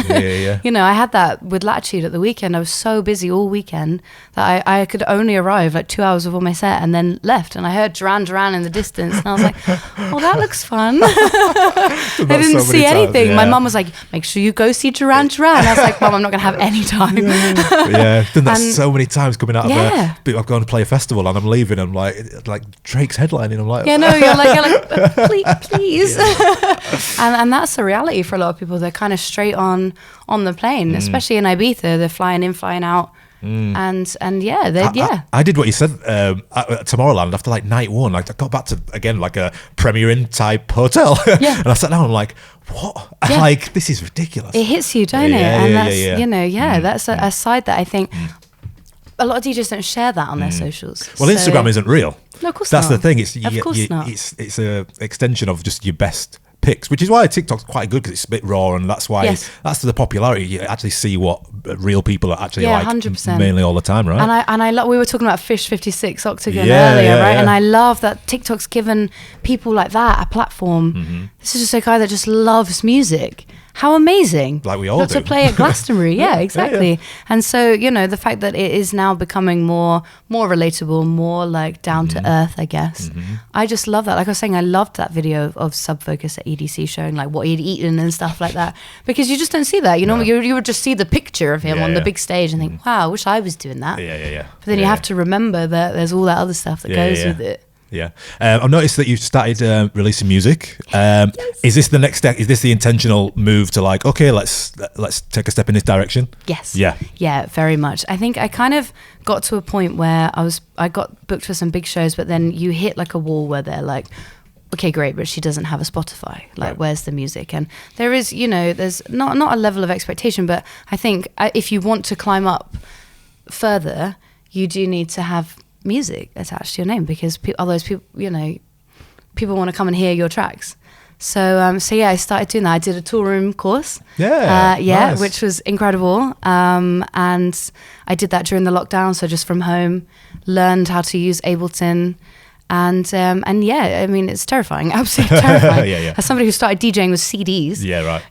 You know, I had that with Latitude at the weekend. I was so busy all weekend that I could only arrive like 2 hours before my set and then left, and I heard Duran Duran in the distance, and I was like, "Oh, that looks fun." I didn't see anything. My mum was like, "Make sure you go see Duran Duran." I was like, "Mum, I'm not gonna have any time." I've done that so many times coming out of I've gone to play a festival and I'm leaving, and like Drake's headlining, I'm like, you're like, please. And that's the reality for a lot of people. They're kind of straight on the plane, especially in Ibiza. They're flying in, flying out. And I did what you said at Tomorrowland after like night one. Like I got back to again like a Premier Inn type hotel, and I sat down. I'm like, what? Like this is ridiculous. It hits you, don't it? And that's that's a side that I think a lot of DJs don't share that on their socials. Well, Instagram isn't real. No, of course that's not. the thing. It's not. It's a extension of just your best pics, which is why TikTok's quite good, because it's a bit raw, and that's why that's the popularity. You actually see what real people are actually like 100%. Mainly all the time, right? And I love, we were talking about Fish 56 Octagon earlier, right? And I love that TikTok's given people like that a platform. This is just a guy that just loves music. How amazing. Like we all do. To play at Glastonbury. Exactly. And so, you know, the fact that it is now becoming more relatable, more like down to earth, I guess. I just love that. Like I was saying, I loved that video of Sub Focus at EDC showing like what he'd eaten and stuff like that, because you just don't see that. You know, you would just see the picture of him on the big stage and think, wow, I wish I was doing that. But then you have to remember that there's all that other stuff that goes with it. I've noticed that you've started releasing music. Is this the next step? Is this the intentional move to like, okay, let's take a step in this direction? Yes. Yeah, very much. I think I kind of got to a point where I got booked for some big shows, but then you hit like a wall where they're like, okay, great, but she doesn't have a Spotify. Like, where's the music? And there is, you know, there's not a level of expectation, but I think if you want to climb up further, you do need to have music attached to your name, because otherwise people, you know, people want to come and hear your tracks. So I started doing that. I did a tool room course. Nice. Which was incredible. And I did that during the lockdown. So just from home, learned how to use Ableton. And I mean, it's terrifying, absolutely terrifying. As somebody who started DJing with CDs,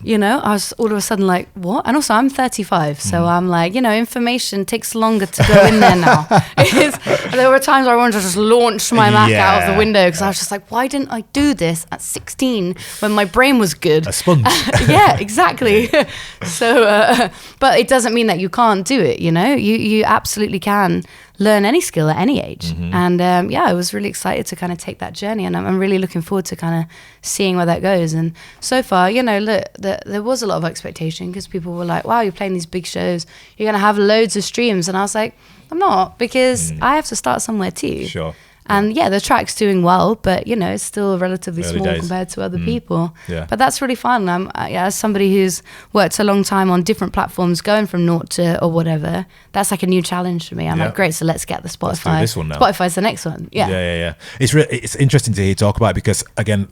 you know, I was all of a sudden like, what? And also I'm 35, so I'm like, you know, information takes longer to go in there now. There were times I wanted to just launch my Mac out of the window, because I was just like, why didn't I do this at 16 when my brain was good? A sponge. Yeah, exactly. So, but it doesn't mean that you can't do it, you know? You absolutely can learn any skill at any age. And I was really excited to kind of take that journey, and I'm really looking forward to kind of seeing where that goes. And so far, you know, look, there was a lot of expectation, because people were like, wow, you're playing these big shows, you're going to have loads of streams. And I was like, I'm not, because I have to start somewhere too. Sure. And the track's doing well, but you know, it's still relatively small compared to other people. But that's really fun. As somebody who's worked a long time on different platforms, going from naught to or whatever, that's like a new challenge for me. I'm like, great, so let's get the Spotify. Let's do this one now. Spotify's the next one. It's interesting to hear you talk about it, because again,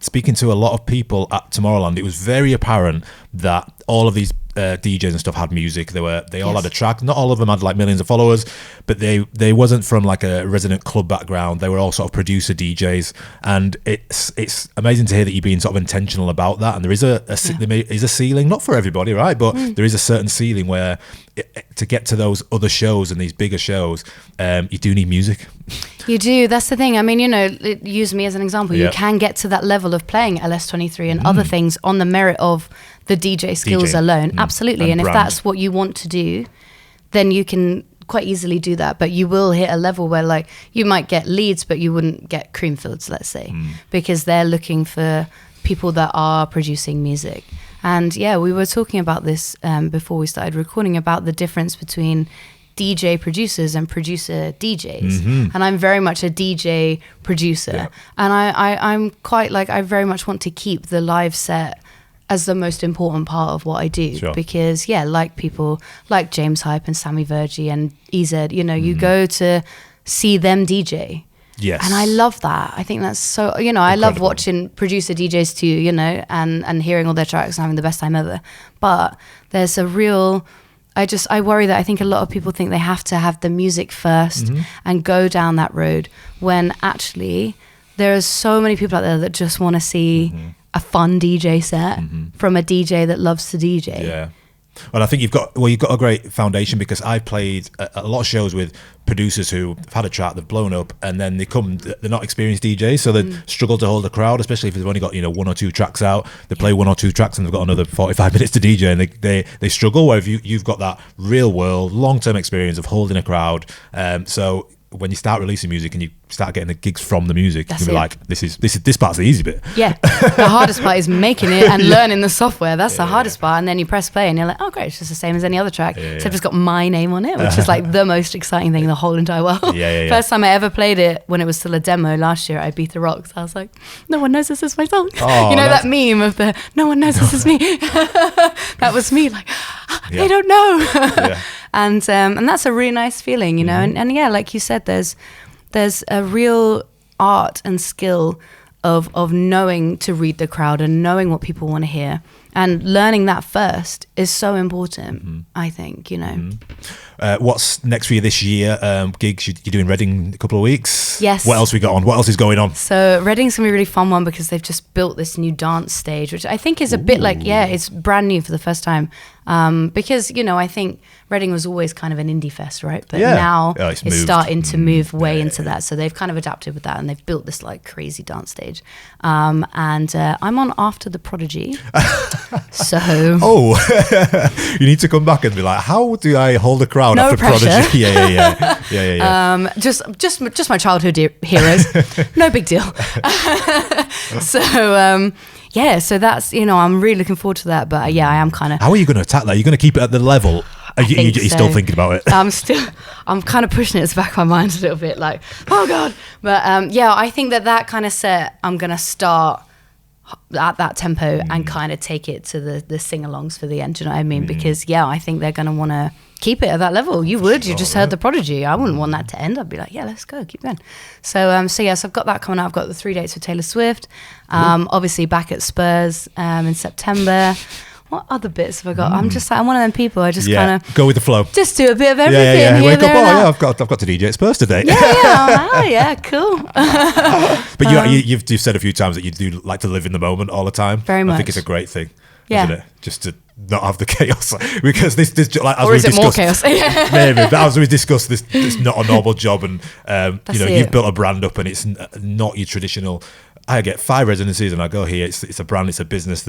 speaking to a lot of people at Tomorrowland, it was very apparent that all of these DJs and stuff had music. They all had a track. Not all of them had like millions of followers, but they wasn't from like a resident club background. They were all sort of producer DJs, and it's amazing to hear that you're being sort of intentional about that. And there is a ceiling, not for everybody, right? But there is a certain ceiling where to get to those other shows and these bigger shows, you do need music. You do. That's the thing. I mean, use me as an example. You can get to that level of playing LS23 and other things on the merit of the DJ skills alone. Absolutely. And if that's what you want to do, then you can quite easily do that. But you will hit a level where like you might get leads, but you wouldn't get Creamfields, let's say, because they're looking for people that are producing music. And yeah, we were talking about this before we started recording about the difference between DJ producers and producer DJs. And I'm very much a DJ producer. And I'm quite like, I very much want to keep the live set as the most important part of what I do. Because like people like James Hype and Sammy Vergi and EZ, you go to see them DJ. Yes. And I love that. I think that's so, I love watching producer DJs too, and hearing all their tracks and having the best time ever. But there's a real, I worry that I think a lot of people think they have to have the music first and go down that road, when actually there are so many people out there that just want to see a fun DJ set from a DJ that loves to DJ. Yeah. Well, I think you've got a great foundation, because I've played a lot of shows with producers who've had a track, they've blown up, and then they're not experienced DJs, so they struggle to hold a crowd, especially if they've only got one or two tracks out. They play one or two tracks and they've got another 45 minutes to DJ, and they struggle. Where if you've got that real world, long term experience of holding a crowd, so when you start releasing music and you start getting the gigs from the music, you can be like, this part's the easy bit. Yeah, the hardest part is making it and learning the software. That's the hardest part. And then you press play and you're like, oh great, it's just the same as any other track, except it's got my name on it, which is like the most exciting thing in the whole entire world. First time I ever played it, when it was still a demo last year at Ibiza Rocks, I was like, no one knows this is my song. That meme of the no one knows this is me. That was me, like, they don't know. And that's a really nice feeling, and yeah, like you said, there's a real art and skill of knowing to read the crowd and knowing what people want to hear, and learning that first is so important. I think, what's next for you this year? Gigs, you're doing Reading in a couple of weeks. Yes. What else we got on? What else is going on? So Reading's gonna be a really fun one, because they've just built this new dance stage, which I think is a bit like, it's brand new for the first time. Because I think Reading was always kind of an indie fest, right? But now it's starting to move way into that. So they've kind of adapted with that, and they've built this like crazy dance stage. And I'm on after the Prodigy. So you need to come back and be like, how do I hold a crowd after pressure. Prodigy? Yeah. Just my childhood heroes. No big deal. So that's, I'm really looking forward to that. But I am kind of. How are you going to attack that? You're going to keep it at the level? You're still thinking about it? I'm kind of pushing it to the back of my mind a little bit, like, oh God. But I think that kind of set, I'm going to start at that tempo and kind of take it to the sing-alongs for the end, do you know what I mean? Because I think they're going to want to keep it at that level. You just heard the Prodigy. I wouldn't want that to end. I'd be like, let's go, keep going. So I've got that coming out. I've got the 3 dates with Taylor Swift, obviously back at Spurs in September. What other bits have I got? I'm one of them people. I just kind of go with the flow. Just do a bit of everything. Wake up! I've got to DJ at Spurs today. Cool. But you've said a few times that you do like to live in the moment all the time. Very much. I think it's a great thing, isn't it? Just to not have the chaos, because this like, as or is we it more chaos? Maybe, but as we discussed, this it's not a normal job, and you've built a brand up, and it's not your traditional. I get 5 residencies, and I go here. It's a brand. It's a business.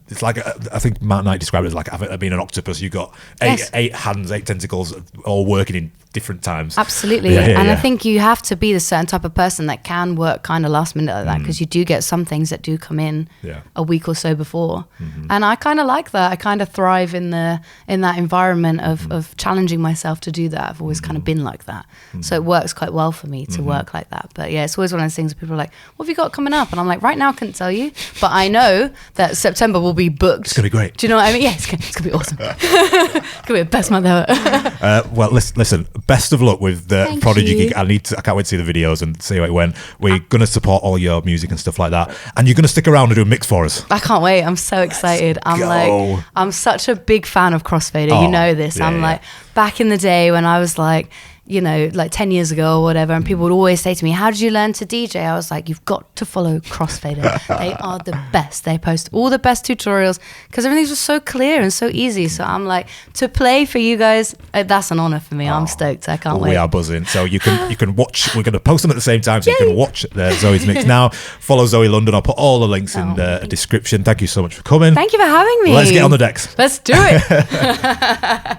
It's like, I think Matt Knight described it as like being an octopus. You've got 8 hands, 8 tentacles, all working in different times. Absolutely. I think you have to be the certain type of person that can work kind of last minute like that, because you do get some things that do come in a week or so before. And I kind of like that. I kind of thrive in that environment of challenging myself to do that. I've always kind of been like that. So it works quite well for me to work like that. But it's always one of those things where people are like, what have you got coming up? And I'm like, right now I couldn't tell you, but I know that September will be booked. It's going to be great. Do you know what I mean? Yeah, it's going to be awesome. It's going to be the best month ever. Well, listen, best of luck with the Thank Prodigy you. gig. I can't wait to see the videos and see how it went. We're gonna support all your music and stuff like that, and you're gonna stick around and do a mix for us. I can't wait. I'm so excited. go. I'm such a big fan of Crossfader. Oh, you know this. yeah, I'm yeah. like, back in the day when I was like, you know, like 10 years ago or whatever, and people would always say to me, how did you learn to DJ? I was like, you've got to follow Crossfader. They are the best. They post all the best tutorials because everything's just so clear and so easy. So I'm like, to play for you guys, that's an honor for me. I'm stoked. I can't wait. We are buzzing. So you can watch. We're going to post them at the same time, so you can watch Zoe's mix now. Follow Zoe London. I'll put all the links in the description. Thank you so much for coming. Thank you for having me. Let's get on the decks. Let's do it.